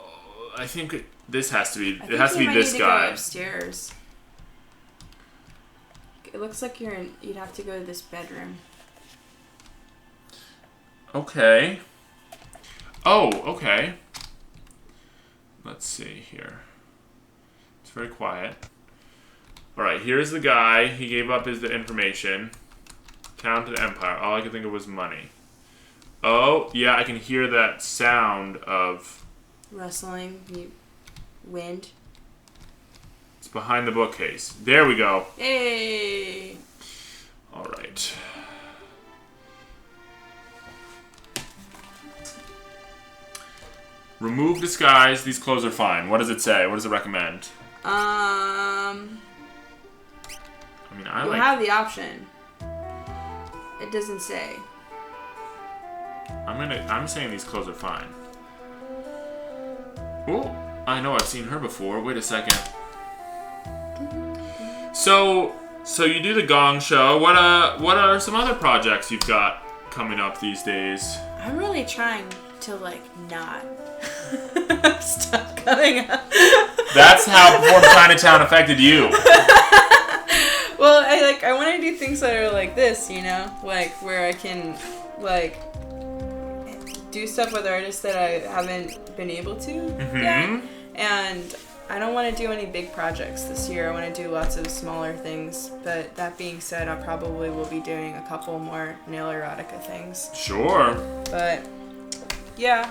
I think this has to be... It has to be this guy. Go upstairs. It looks like you'd have to go to this bedroom. Okay. Oh, okay. Let's see here. It's very quiet. Alright, here's the guy. He gave up his information. Count to the Empire. All I could think of was money. Oh, yeah, I can hear that sound of... Rustling, wind. It's behind the bookcase. There we go. Hey! Alright. Remove disguise. These clothes are fine. What does it say? What does it recommend? I mean, you have the option. It doesn't say. I'm saying these clothes are fine. Oh, I know I've seen her before. Wait a second. So you do the Gong Show. What are some other projects you've got coming up these days? I'm really trying to not stuff coming up. That's how Perform Chinatown affected you. Well, I want to do things that are like this, where I can do stuff with artists that I haven't been able to yet. And I don't want to do any big projects this year. I want to do lots of smaller things. But that being said, I probably will be doing a couple more nail erotica things. Sure. But yeah,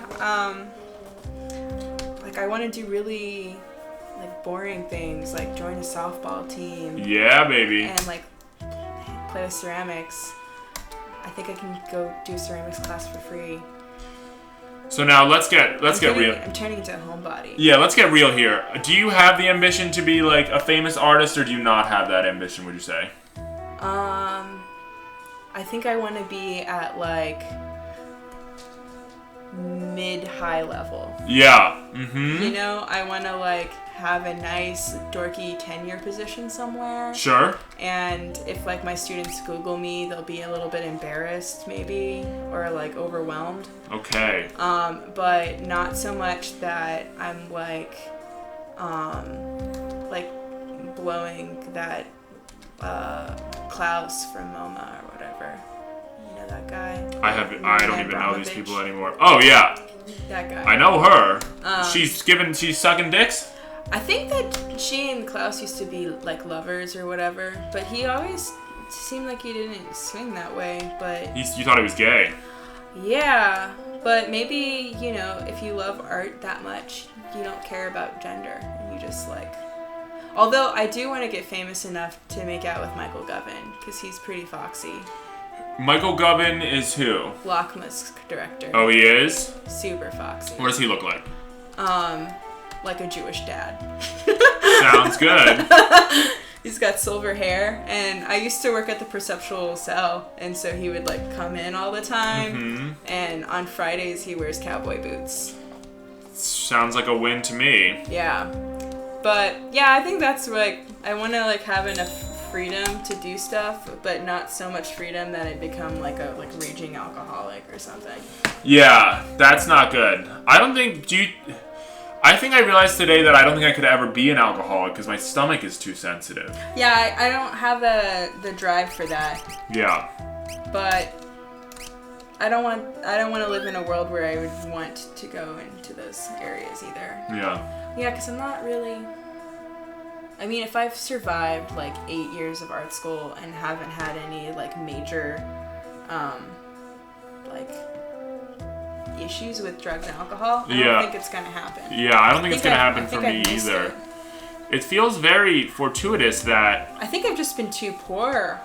like I want to do really like boring things, like join a softball team. Yeah, baby. And like play with ceramics. I think I can go do ceramics class for free. So now let's get real. I'm turning into a homebody. Yeah, let's get real here. Do you have the ambition to be like a famous artist, or do you not have that ambition, would you say? I think I want to be at like mid-high level. Yeah. Mm-hmm. You know, I want to like have a nice dorky tenure position somewhere. Sure. And if like my students Google me, they'll be a little bit embarrassed maybe, or like overwhelmed. Okay. But not so much that I'm like blowing that Klaus from MoMA or whatever. You know that guy? I don't even know these people anymore. Oh yeah. That guy. I know her. She's sucking dicks? I think that she and Klaus used to be like lovers or whatever, but he always seemed like he didn't swing that way. But you thought he was gay? Yeah, but maybe, you know, if you love art that much, you don't care about gender, and you just like. Although I do want to get famous enough to make out with Michael Govan, because he's pretty foxy. Michael Govan is who? Lockma's director. Oh, he is? Super foxy. What does he look like? Like a Jewish dad. Sounds good. He's got silver hair, and I used to work at the Perceptual Cell, and so he would like come in all the time, and on Fridays he wears cowboy boots. Sounds like a win to me. Yeah. But yeah, I think that's like, I want to like have enough freedom to do stuff, but not so much freedom that it become like a raging alcoholic or something. Yeah, that's not good. I think I realized today that I don't think I could ever be an alcoholic because my stomach is too sensitive. Yeah, I don't have the drive for that. Yeah. But I don't want to live in a world where I would want to go into those areas either. Yeah. Yeah, because I'm not really. I mean, if I've survived like 8 years of art school and haven't had any like major, like issues with drugs and alcohol, I don't think it's gonna happen. Yeah, I don't think it's gonna happen for me either. It feels very fortuitous that. I think I've just been too poor.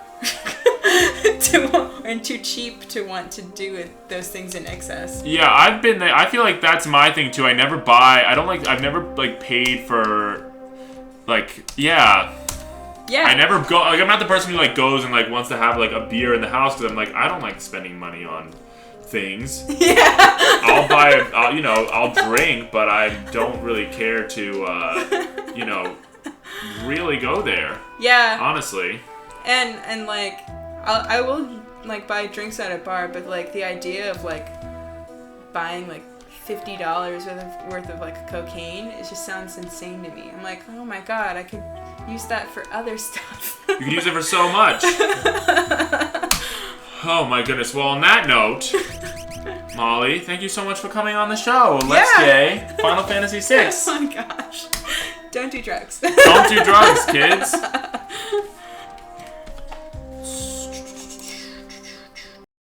And too cheap to want to do those things in excess. Yeah, I've been there. I feel like that's my thing too. I've never paid for, like, yeah. I never go, like, I'm not the person who, like, goes and, like, wants to have, like, a beer in the house, because I'm like, I don't like spending money on things. Yeah. I'll drink, but I don't really care to, really go there. Yeah. Honestly. And like, I will like buy drinks at a bar, but like the idea of like buying like $50 worth of like cocaine, it just sounds insane to me. I'm like, oh my god, I could use that for other stuff. You can use it for so much. Oh my goodness. Well, on that note, Molly, thank you so much for coming on the show. Let's Gay, Final Fantasy VI. Oh my gosh. Don't do drugs. Don't do drugs, kids.